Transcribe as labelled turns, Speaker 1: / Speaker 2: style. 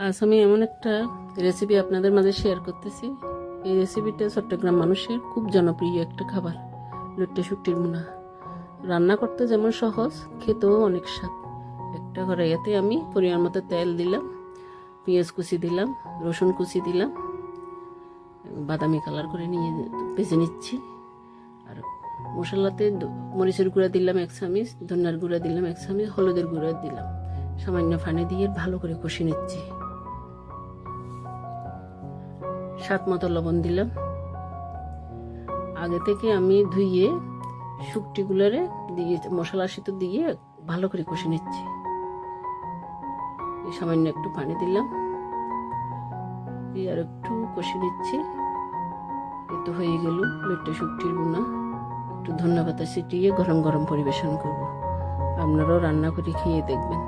Speaker 1: আজ আমি এমন একটা রেসিপি আপনাদের মাঝে শেয়ার করতেছি। এই রেসিপিটা চট্টগ্রাম মানুষের খুব জনপ্রিয় একটা খাবার, লইট্টা শুটকির ভুনা। রান্না করতে যেমন সহজ, খেতেও অনেক স্বাদ। একটা কড়াইয়াতে আমি পরিমাণ মতো তেল দিলাম, পেঁয়াজ কুচি দিলাম, রসুন কুচি দিলাম, বাদামি কালার করে নিয়ে ভেজে নিচ্ছি। আর মশলাতে মরিচের গুঁড়া দিলাম 1 চামচ, ধনিয়ার গুঁড়া দিলাম 1 চামচ, হলুদের গুঁড়া দিলাম, সামান্য পানি দিয়ে ভালো করে কষে নিচ্ছি। স্বাদ মতো লবণ দিলাম। আগে থেকে আমি ধুইয়ে শুকটিগুলোরে দিয়ে মশলার সাথে দিয়ে ভালো করে কষে নিচ্ছি। সামান্য একটু পানি দিলাম, দিয়ে আর একটু কষে নিচ্ছি। এ তো হয়ে গেল লইট্টা শুটকির ভুনা। একটু ধনিয়া পাতা ছিটিয়ে গরম গরম পরিবেশন করব। আপনারাও রান্না করে খেয়ে দেখবেন।